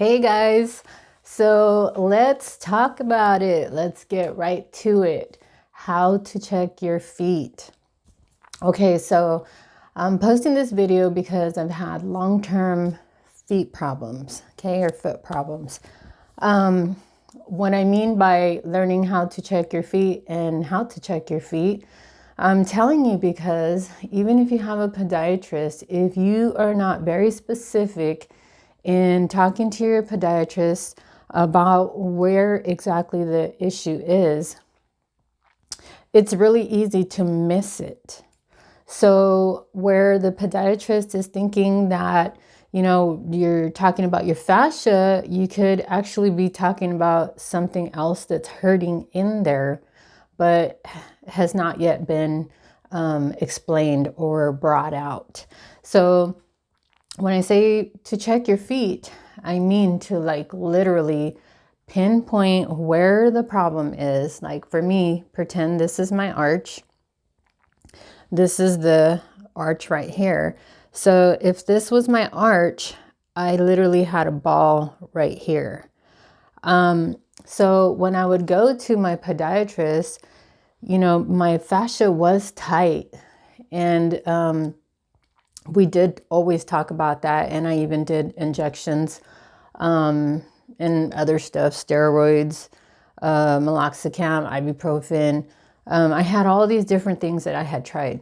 Hey guys, so let's talk about it. Let's get right to it. How to check your feet. Okay, so I'm posting this video because I've had long-term feet problems, okay, or foot problems. What I mean by learning how to check your feet and how to check your feet, I'm telling you because even if you have a podiatrist, if you are not very specific in talking to your podiatrist about where exactly the issue is, it's really easy to miss it. So where the podiatrist is thinking that, you're talking about your fascia, you could actually be talking about something else that's hurting in there, but has not yet been explained or brought out. So when I say to check your feet, I mean to literally pinpoint where the problem is. Like for me, pretend this is my arch. This is the arch right here. So if this was my arch, I literally had a ball right here. So when I would go to my podiatrist, my fascia was tight, and we did always talk about that. And I even did injections and other stuff, steroids, meloxicam, ibuprofen. I had all these different things that I had tried.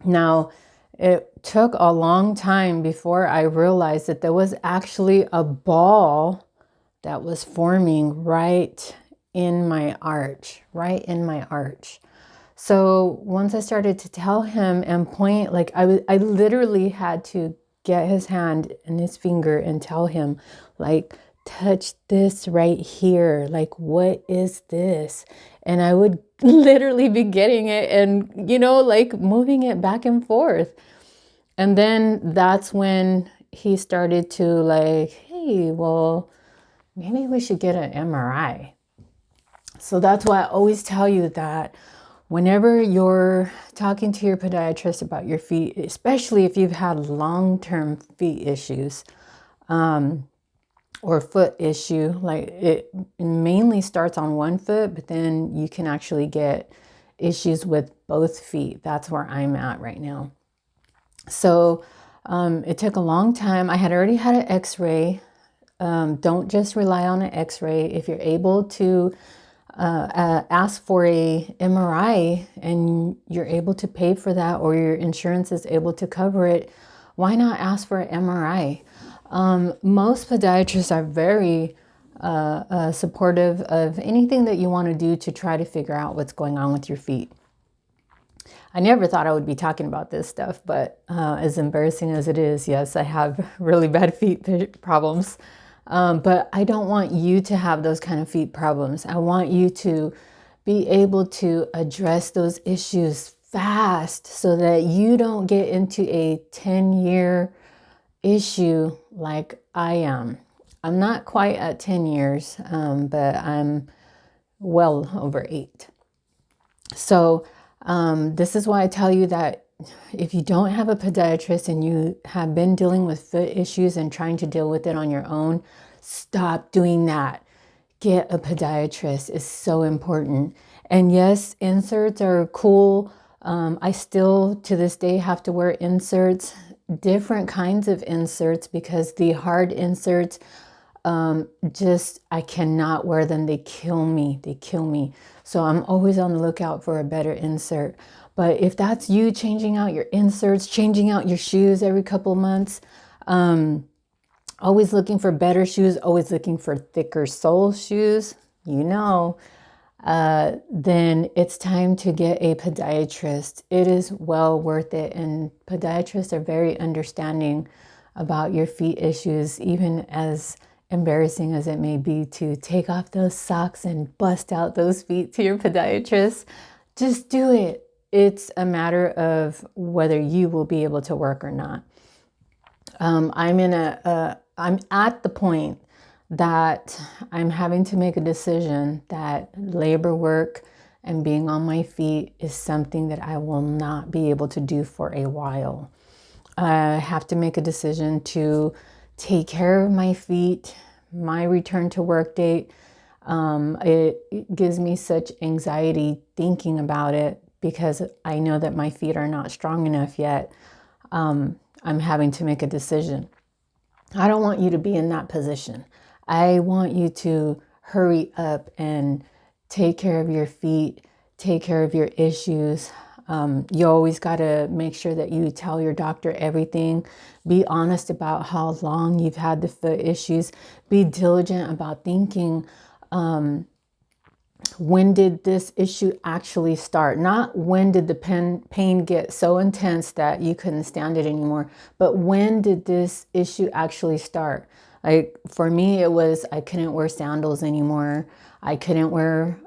Now, it took a long time before I realized that there was actually a ball that was forming right in my arch, So once I started to tell him and point, I literally had to get his hand and his finger and tell him, touch this right here. What is this? And I would literally be getting it and, moving it back and forth. And then that's when he started to hey, well, maybe we should get an MRI. So that's why I always tell you that whenever you're talking to your podiatrist about your feet, especially if you've had long-term feet issues, or foot issue, it mainly starts on one foot, but then you can actually get issues with both feet. That's where I'm at right now. So it took a long time. I had already had an X-ray. Don't just rely on an X-ray. If you're able to ask for a MRI and you're able to pay for that, or your insurance is able to cover it, why not ask for an MRI? Most podiatrists are very supportive of anything that you want to do to try to figure out what's going on with your feet. I never thought I would be talking about this stuff, but as embarrassing as it is, yes, I have really bad feet problems. But I don't want you to have those kind of feet problems. I want you to be able to address those issues fast so that you don't get into a 10-year issue like I am. I'm not quite at 10 years, but I'm well over 8. So this is why I tell you that if you don't have a podiatrist and you have been dealing with foot issues and trying to deal with it on your own, stop doing that. Get a podiatrist. It's so important. And yes, inserts are cool. I still to this day have to wear inserts, different kinds of inserts, because the hard inserts, I cannot wear them. They kill me. So I'm always on the lookout for a better insert. But if that's you, changing out your inserts, changing out your shoes every couple of months, always looking for better shoes, always looking for thicker sole shoes, then it's time to get a podiatrist. It is well worth it. And podiatrists are very understanding about your feet issues, even as embarrassing as it may be to take off those socks and bust out those feet to your podiatrist. Just do it. It's a matter of whether you will be able to work or not. I'm at the point that I'm having to make a decision that labor work and being on my feet is something that I will not be able to do for a while. I have to make a decision to take care of my feet. My return to work date, it gives me such anxiety thinking about it because I know that my feet are not strong enough yet. I'm having to make a decision. I don't want you to be in that position. I want you to hurry up and take care of your feet, take care of your issues. You always got to make sure that you tell your doctor everything. Be honest about how long you've had the foot issues. Be diligent about thinking, when did this issue actually start? Not when did the pain get so intense that you couldn't stand it anymore, but when did this issue actually start? Like for me, it was I couldn't wear sandals anymore. I couldn't wear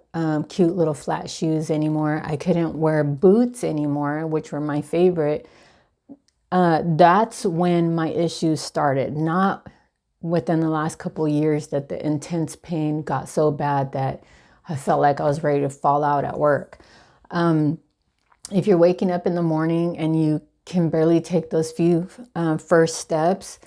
cute little flat shoes anymore. I couldn't wear boots anymore, which were my favorite. That's when my issues started, not within the last couple of years that the intense pain got so bad that I felt like I was ready to fall out at work. If you're waking up in the morning and you can barely take those few first steps,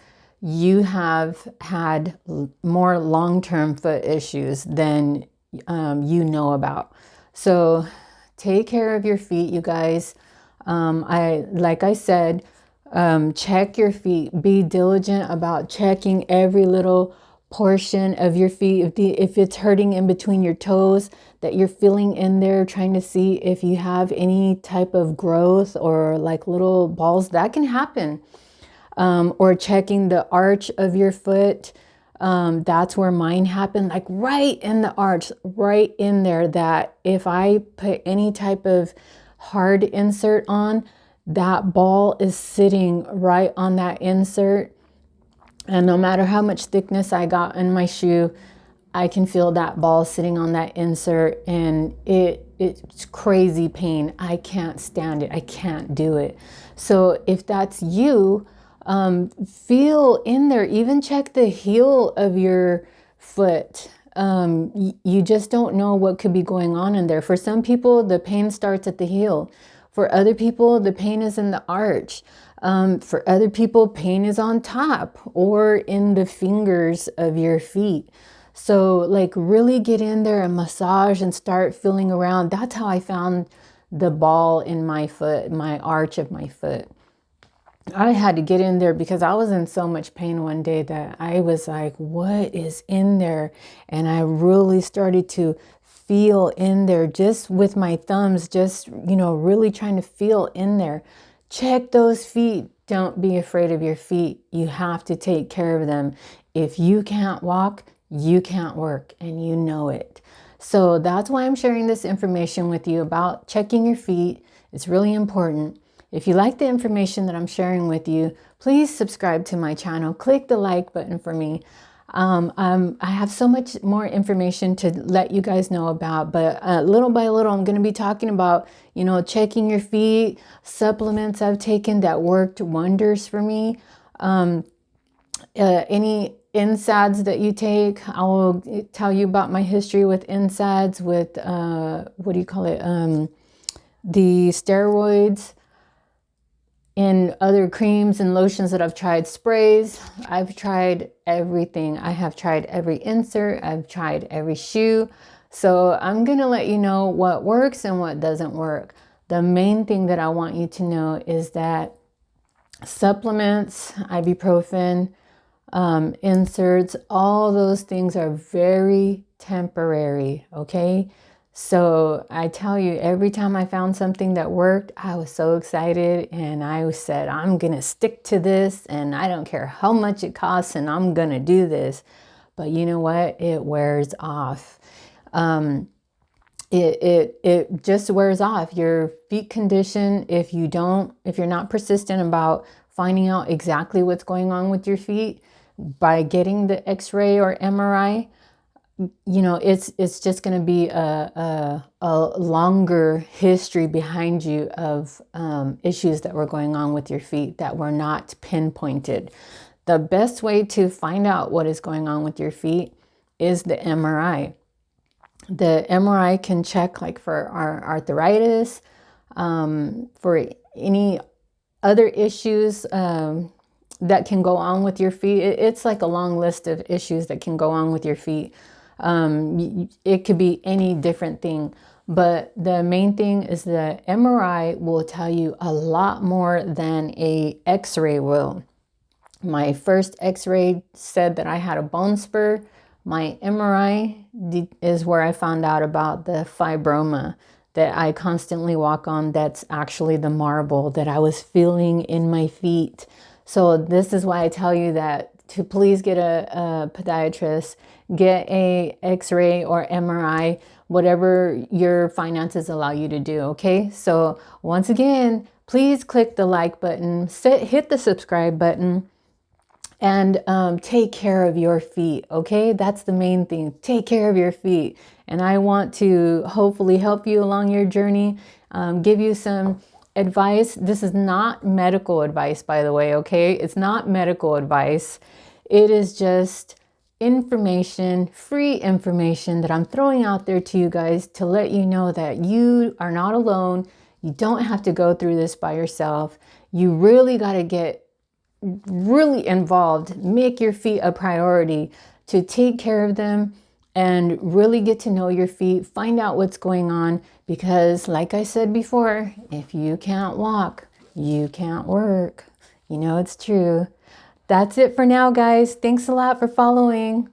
you have had more long-term foot issues than you know about. So take care of your feet, you guys. Like I said, check your feet. Be diligent about checking every little portion of your feet. If it's hurting in between your toes, that you're feeling in there, trying to see if you have any type of growth or like little balls, that can happen. Or checking the arch of your foot. That's where mine happened, like right in the arch, right in there, that if I put any type of hard insert on, that ball is sitting right on that insert. And no matter how much thickness I got in my shoe, I can feel that ball sitting on that insert, and it's crazy pain. I can't stand it. I can't do it. So if that's you, feel in there, even check the heel of your foot. You just don't know what could be going on in there. For some people, the pain starts at the heel. For other people, the pain is in the arch. For other people, pain is on top or in the fingers of your feet. So like really get in there and massage and start feeling around. That's how I found the ball in my foot, my arch of my foot. I had to get in there because I was in so much pain one day that I was like, what is in there? And I really started to feel in there just with my thumbs, just, really trying to feel in there. Check those feet. Don't be afraid of your feet. You have to take care of them. If you can't walk, you can't work, and you know it. So that's why I'm sharing this information with you about checking your feet. It's really important. If you like the information that I'm sharing with you, please subscribe to my channel. Click the like button for me. I have so much more information to let you guys know about, but little by little, I'm going to be talking about, checking your feet, supplements I've taken that worked wonders for me. Any NSAIDs that you take, I will tell you about my history with NSAIDs, with, the steroids, and other creams and lotions that I've tried, sprays. I've tried everything. I have tried every insert. I've tried every shoe. So I'm going to let you know what works and what doesn't work. The main thing that I want you to know is that supplements, ibuprofen, inserts, all those things are very temporary, okay? So I tell you, every time I found something that worked, I was so excited, and I said, I'm going to stick to this, and I don't care how much it costs, and I'm going to do this. But you know what? It wears off. It just wears off. Your feet condition, if you're not persistent about finding out exactly what's going on with your feet by getting the X-ray or MRI, it's just going to be a longer history behind you of issues that were going on with your feet that were not pinpointed. The best way to find out what is going on with your feet is the MRI. The MRI can check like for our arthritis, for any other issues that can go on with your feet. It's like a long list of issues that can go on with your feet. It could be any different thing, but the main thing is the MRI will tell you a lot more than a X-ray will. My first X-ray said that I had a bone spur. My MRI is where I found out about the fibroma that I constantly walk on. That's actually the marble that I was feeling in my feet. So this is why I tell you that to please get a podiatrist, get a X-ray or MRI, whatever your finances allow you to do, okay? So once again, please click the like button, hit the subscribe button, and take care of your feet, okay? That's the main thing. Take care of your feet. And I want to hopefully help you along your journey, give you some advice. This is not medical advice, by the way, okay? It's not medical advice. It is just information, free information that I'm throwing out there to you guys to let you know that you are not alone. You don't have to go through this by yourself. You really got to get really involved. Make your feet a priority to take care of them and really get to know your feet, find out what's going on, because like I said before, if you can't walk, you can't work. You know, it's true. That's it for now, guys. Thanks a lot for following.